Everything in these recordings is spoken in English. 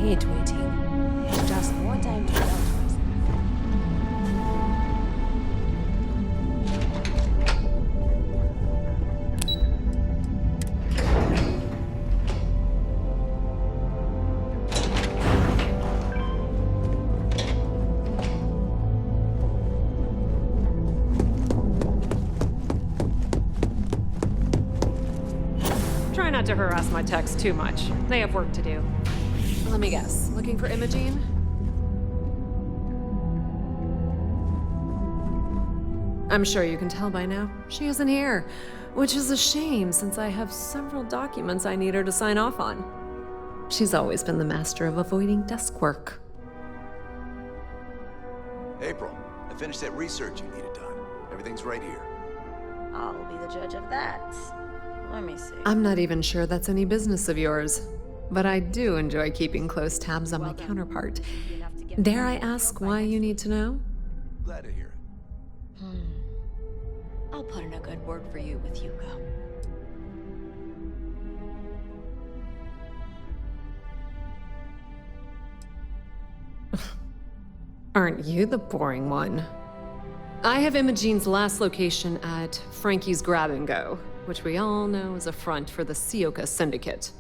hate waiting. Just more time to doubt myself. Try not to harass my techs too much. They have work to do. Let me guess. Looking for Imogene? I'm sure you can tell by now. She isn't here, which is a shame since I have several documents I need her to sign off on. She's always been the master of avoiding desk work. April, I finished that research you needed done. Everything's right here. I'll be the judge of that. Let me see. I'm not even sure that's any business of yours, but I do enjoy keeping close tabs on my counterpart. Dare I ask why you need to know? Glad to hear it. I'll put in a good word for you with Hugo. Aren't you the boring one? I have Imogene's last location at Frankie's Grab and Go, which we all know is a front for the Sioka Syndicate.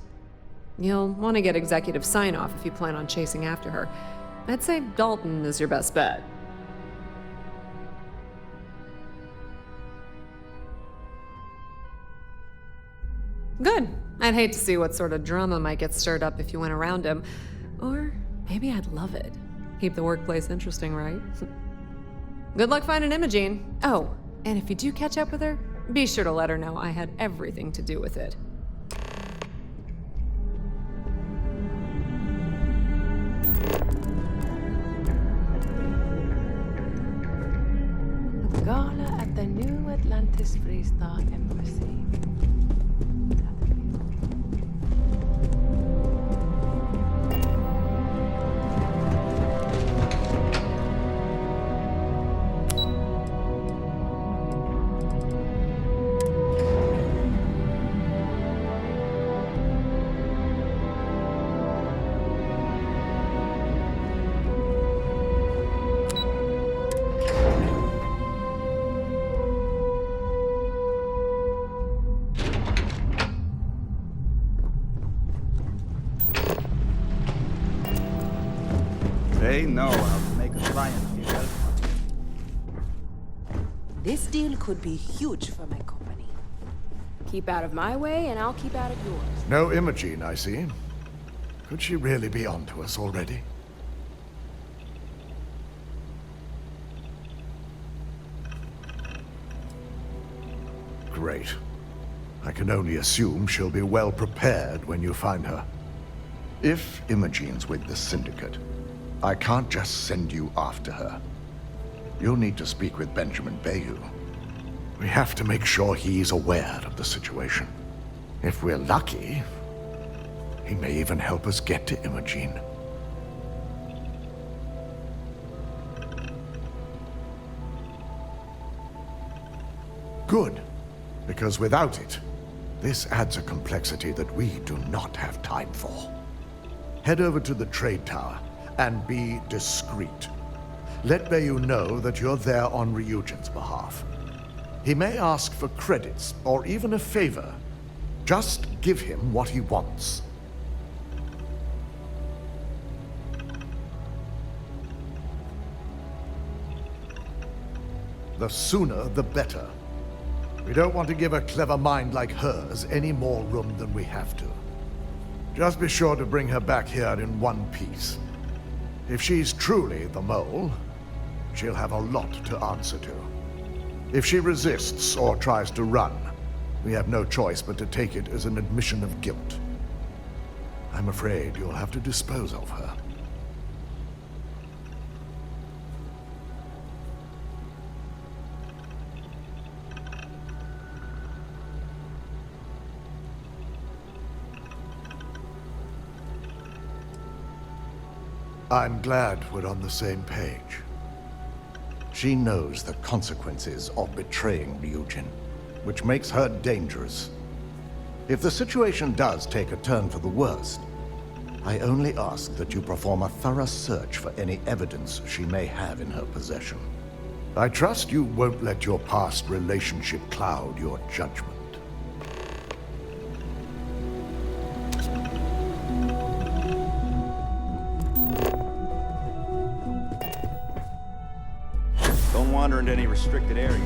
You'll want to get executive sign-off if you plan on chasing after her. I'd say Dalton is your best bet. Good. I'd hate to see what sort of drama might get stirred up if you went around him. Or maybe I'd love it. Keep the workplace interesting, right? Good luck finding Imogene. Oh, and if you do catch up with her, be sure to let her know I had everything to do with it. Gala at the New Atlantis Freestar Embassy. They know how to make a client feel welcome. This deal could be huge for my company. Keep out of my way, and I'll keep out of yours. No Imogene, I see. Could she really be onto us already? Great. I can only assume she'll be well prepared when you find her. If Imogene's with the Syndicate, I can't just send you after her. You'll need to speak with Benjamin Bayou. We have to make sure he's aware of the situation. If we're lucky, he may even help us get to Imogene. Good, because without it, this adds a complexity that we do not have time for. Head over to the trade tower and be discreet. Let Bayou know that you're there on Ryujin's behalf. He may ask for credits or even a favor. Just give him what he wants. The sooner, the better. We don't want to give a clever mind like hers any more room than we have to. Just be sure to bring her back here in one piece. If she's truly the mole, she'll have a lot to answer to. If she resists or tries to run, we have no choice but to take it as an admission of guilt. I'm afraid you'll have to dispose of her. I'm glad we're on the same page. She knows the consequences of betraying Ryujin, which makes her dangerous. If the situation does take a turn for the worst, I only ask that you perform a thorough search for any evidence she may have in her possession. I trust you won't let your past relationship cloud your judgment. Don't wander into any restricted areas.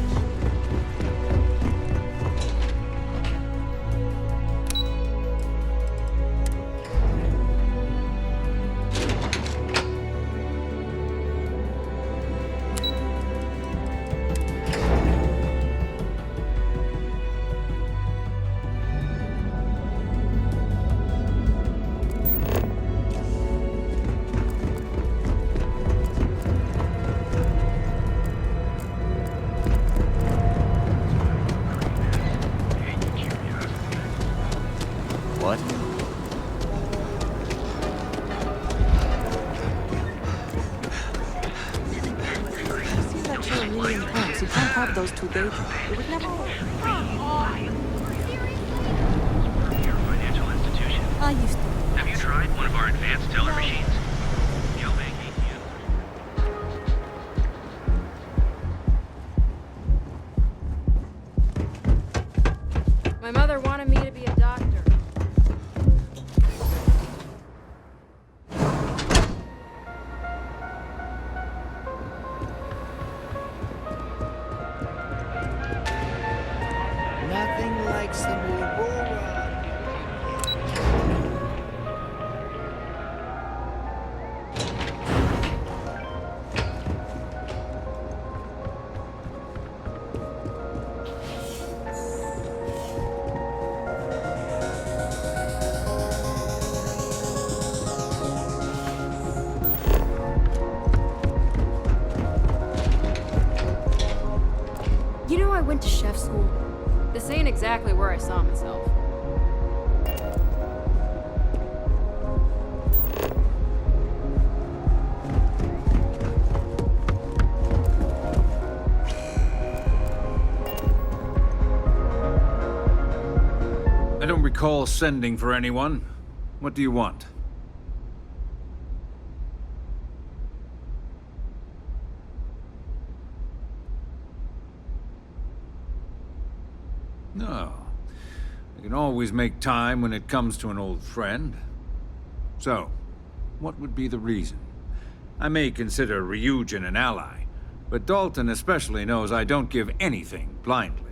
What? Seems like you're a million pounds. You can't have those two dating. You would never... Your financial institution. I used to. Have you tried one of our advanced teller machines? You'll make ATM. My mother wanted me to be a doctor. Nothing like some Aurora. You know I went to chef school. This ain't exactly where I saw myself. I don't recall sending for anyone. What do you want? No. I can always make time when it comes to an old friend. So, what would be the reason? I may consider Ryujin an ally, but Dalton especially knows I don't give anything blindly.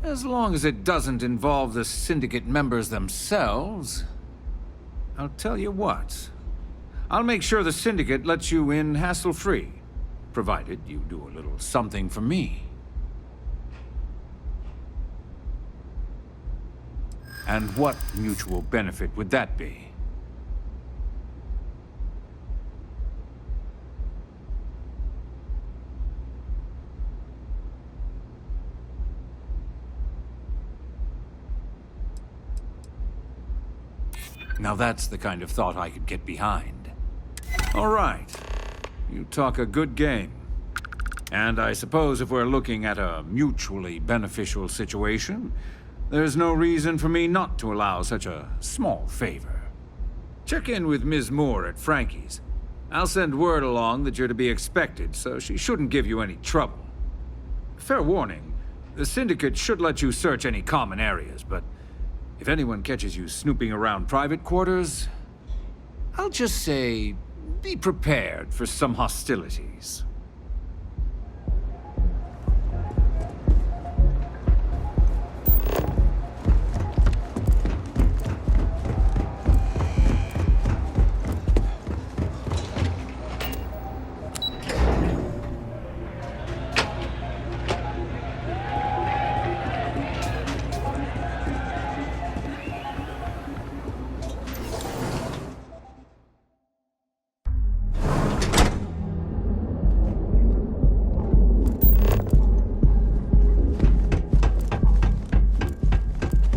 As long as it doesn't involve the Syndicate members themselves, I'll tell you what. I'll make sure the Syndicate lets you in hassle-free, provided you do a little something for me. And what mutual benefit would that be? Now that's the kind of thought I could get behind. All right. You talk a good game. And I suppose if we're looking at a mutually beneficial situation, there's no reason for me not to allow such a small favor. Check in with Ms. Moore at Frankie's. I'll send word along that you're to be expected, so she shouldn't give you any trouble. Fair warning, the Syndicate should let you search any common areas, but if anyone catches you snooping around private quarters, I'll just say, be prepared for some hostilities.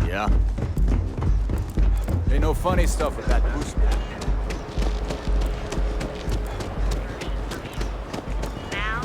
Yeah. Ain't no funny stuff with that boost. Now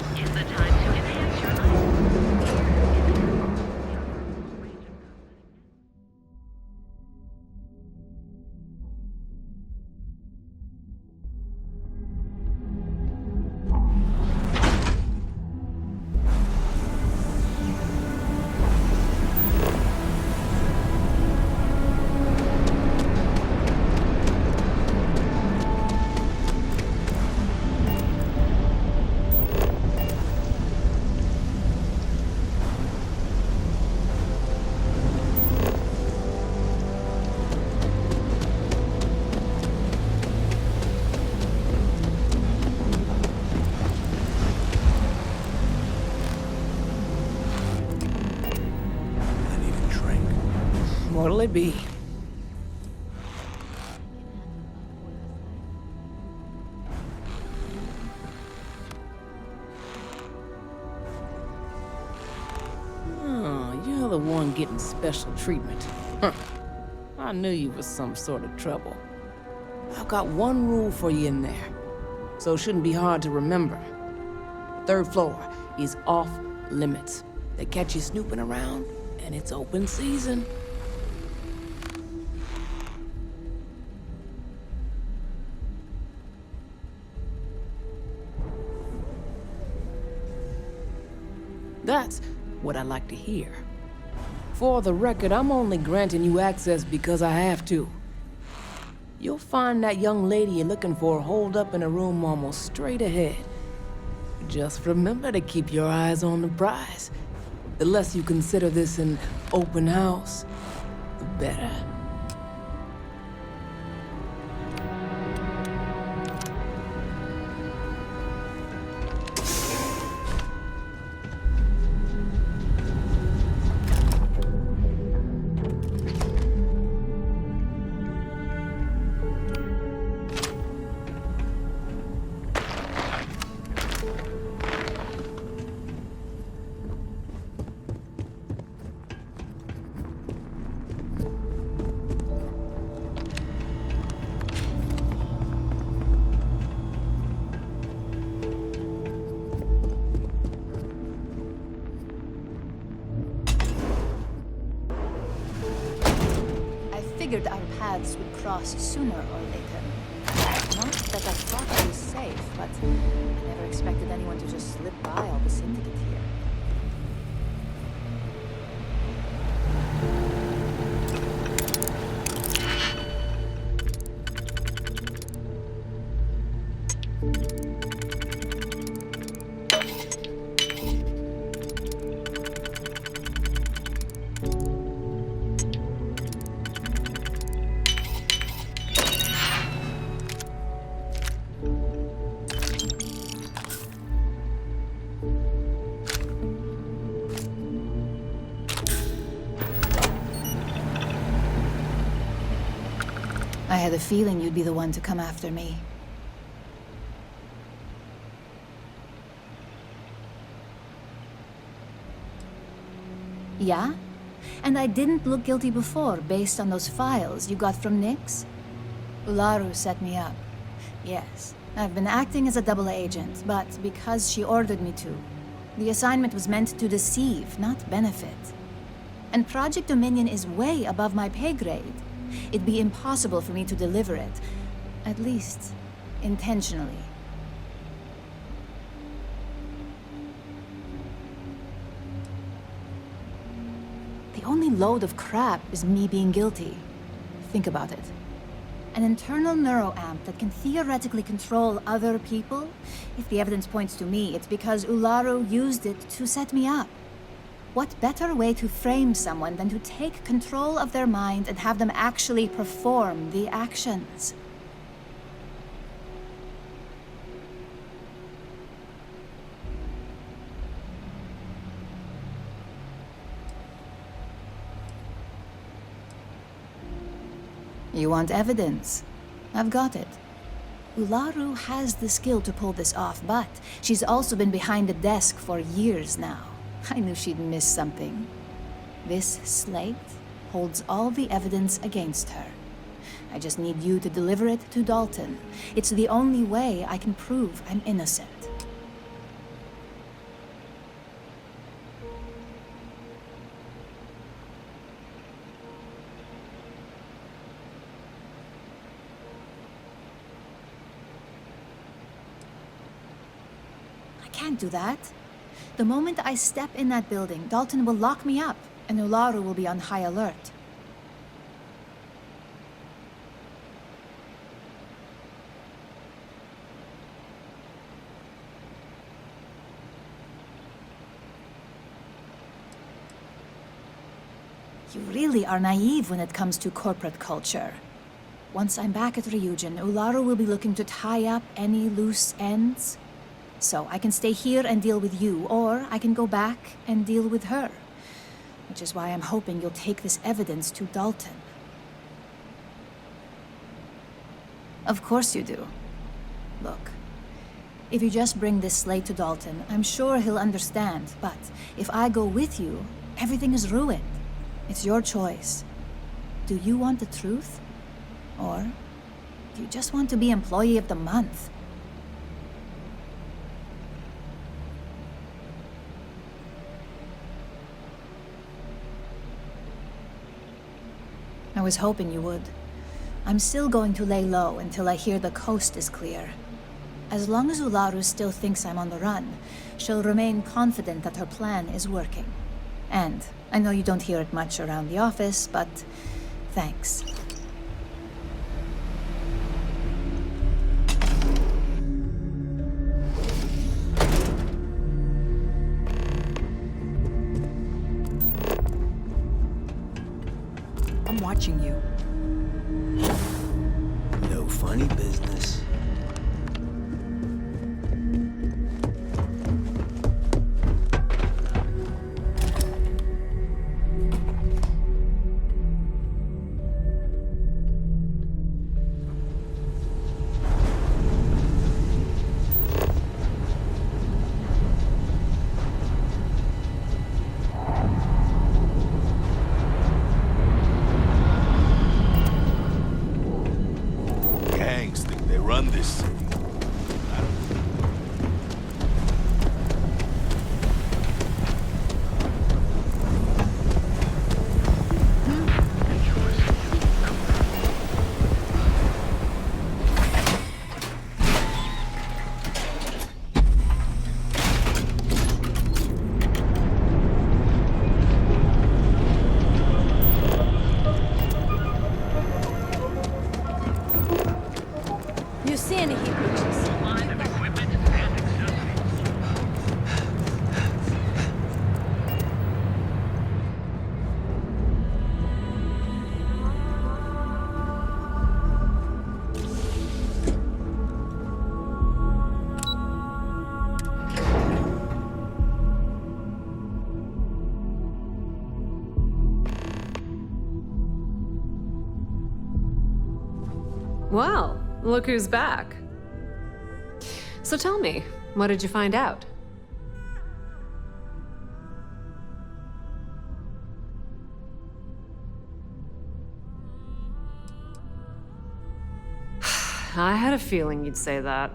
What'll it be? Oh, you're the one getting special treatment. Huh. I knew you was some sort of trouble. I've got one rule for you in there, so it shouldn't be hard to remember. Third floor is off limits. They catch you snooping around, and it's open season. That's what I like to hear. For the record, I'm only granting you access because I have to. You'll find that young lady you're looking for holed up in a room almost straight ahead. Just remember to keep your eyes on the prize. The less you consider this an open house, the better. Figured our paths would cross sooner or later. Not that I thought I was safe, but I never expected anyone to just slip by all the syndicate here. I had a feeling you'd be the one to come after me. Yeah? And I didn't look guilty before, based on those files you got from Nyx? Ularu set me up. Yes, I've been acting as a double agent, but because she ordered me to. The assignment was meant to deceive, not benefit. And Project Dominion is way above my pay grade. It'd be impossible for me to deliver it. At least, intentionally. The only load of crap is me being guilty. Think about it. An internal neuroamp that can theoretically control other people? If the evidence points to me, it's because Ularu used it to set me up. What better way to frame someone than to take control of their mind and have them actually perform the actions? You want evidence? I've got it. Ularu has the skill to pull this off, but she's also been behind the desk for years now. I knew she'd miss something. This slate holds all the evidence against her. I just need you to deliver it to Dalton. It's the only way I can prove I'm innocent. I can't do that. The moment I step in that building, Dalton will lock me up, and Ularu will be on high alert. You really are naive when it comes to corporate culture. Once I'm back at Ryujin, Ularu will be looking to tie up any loose ends. So I can stay here and deal with you, or I can go back and deal with her. which is why I'm hoping you'll take this evidence to Dalton. Of course you do. Look, if you just bring this slate to Dalton, I'm sure he'll understand, but if I go with you, everything is ruined. It's your choice. Do you want the truth? Or do you just want to be Employee of the Month? I was hoping you would. I'm still going to lay low until I hear the coast is clear. As long as Ularu still thinks I'm on the run, she'll remain confident that her plan is working. And I know you don't hear it much around the office, but thanks. I'm watching you. No funny business. Run this city. You see any heat breaches? Line of equipment and accessories. Well, look who's back. So tell me, what did you find out? I had a feeling you'd say that.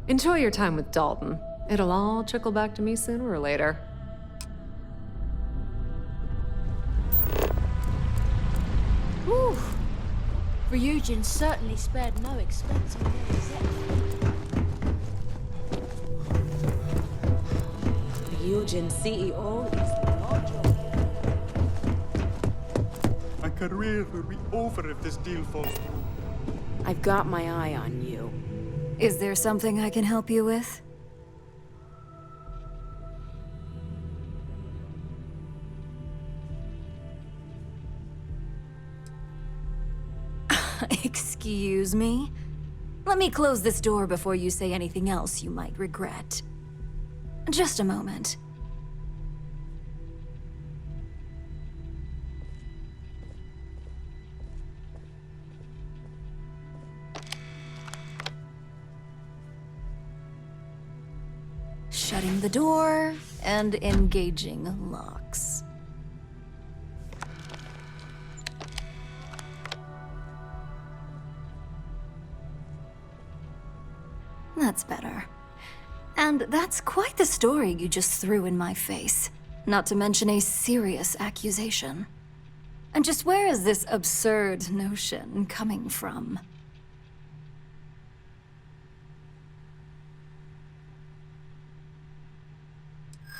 Enjoy your time with Dalton. It'll all trickle back to me sooner or later. Whew. Ryujin certainly spared no expense on their Ryujin CEO is not joking. My career will be over if this deal falls through. I've got my eye on you. Is there something I can help you with? Excuse me? Let me close this door before you say anything else you might regret. Just a moment. Shutting the door and engaging locks. That's better. And that's quite the story you just threw in my face. Not to mention a serious accusation. And just where is this absurd notion coming from?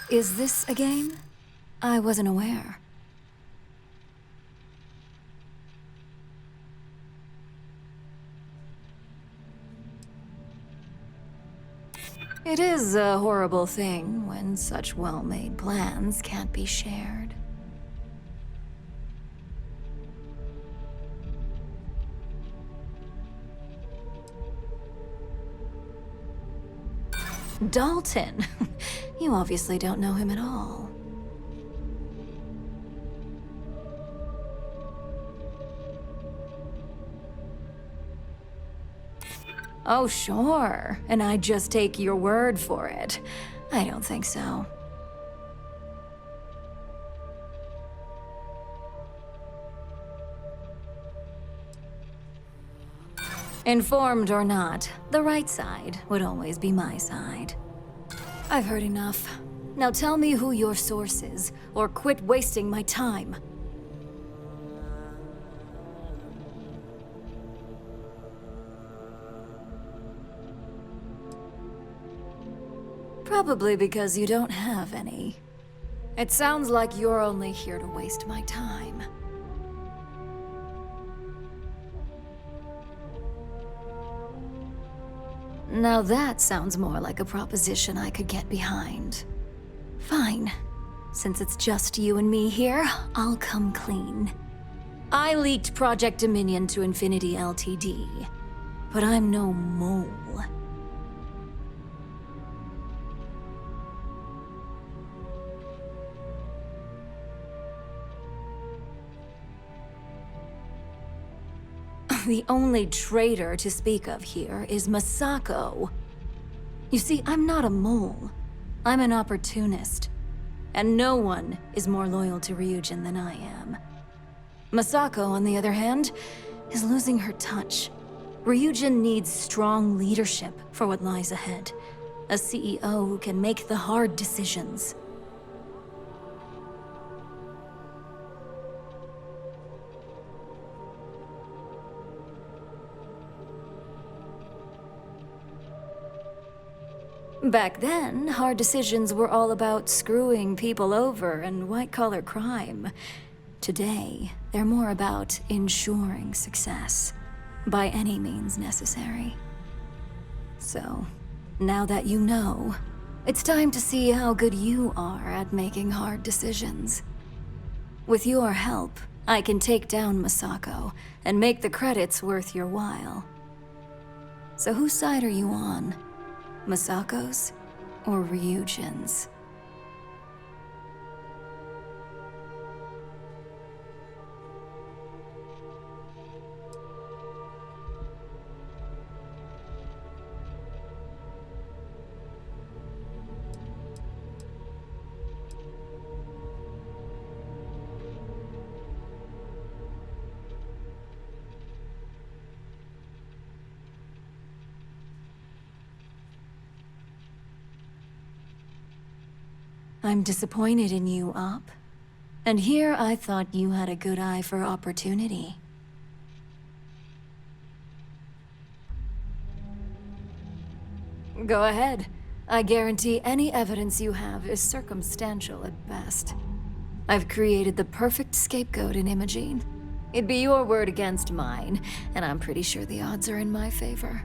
Is this a game? I wasn't aware. It is a horrible thing when such well-made plans can't be shared. Dalton. You obviously don't know him at all. Oh, sure. And I'd just take your word for it. I don't think so. Informed or not, the right side would always be my side. I've heard enough. Now tell me who your source is, or quit wasting my time. Probably because you don't have any. It sounds like you're only here to waste my time. Now that sounds more like a proposition I could get behind. Fine. Since it's just you and me here, I'll come clean. I leaked Project Dominion to Infinity Ltd. But I'm no mole. The only traitor to speak of here is Masako. You see, I'm not a mole. I'm an opportunist. And no one is more loyal to Ryujin than I am. Masako, on the other hand, is losing her touch. Ryujin needs strong leadership for what lies ahead. A CEO who can make the hard decisions. Back then, hard decisions were all about screwing people over and white-collar crime. Today, they're more about ensuring success, by any means necessary. So, now that you know, it's time to see how good you are at making hard decisions. With your help, I can take down Masako and make the credits worth your while. So whose side are you on? Masako's or Ryujin's? I'm disappointed in you, Op. And here I thought you had a good eye for opportunity. Go ahead. I guarantee any evidence you have is circumstantial at best. I've created the perfect scapegoat in Imogene. It'd be your word against mine, and I'm pretty sure the odds are in my favor.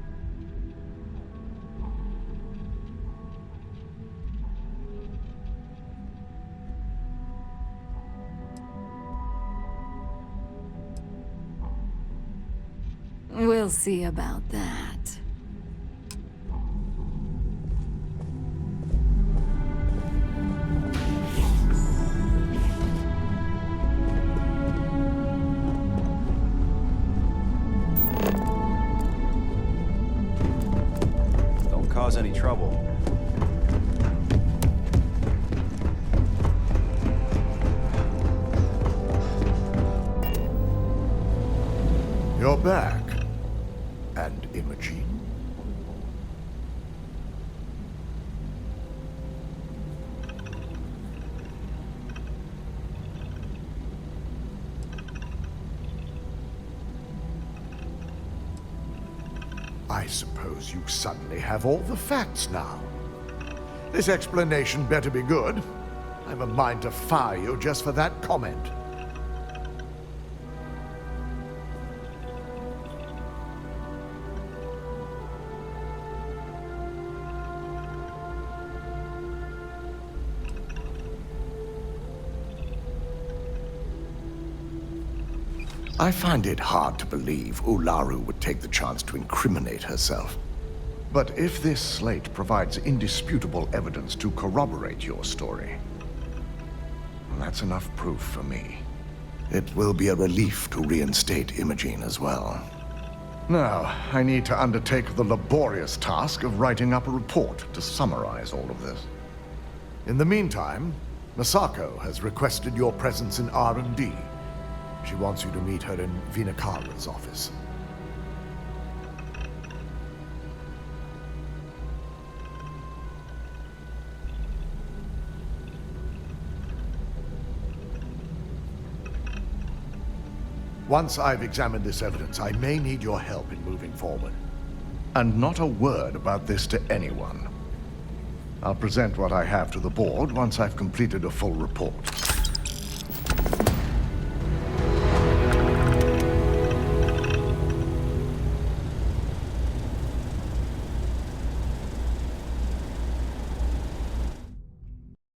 We'll see about that. Don't cause any trouble. You're back. And Imogene? I suppose you suddenly have all the facts now. This explanation better be good. I have a mind to fire you just for that comment. I find it hard to believe Ularu would take the chance to incriminate herself. But if this slate provides indisputable evidence to corroborate your story, that's enough proof for me. It will be a relief to reinstate Imogene as well. Now, I need to undertake the laborious task of writing up a report to summarize all of this. In the meantime, Masako has requested your presence in R&D. She wants you to meet her in Vinakara's office. Once I've examined this evidence, I may need your help in moving forward. And not a word about this to anyone. I'll present what I have to the board once I've completed a full report.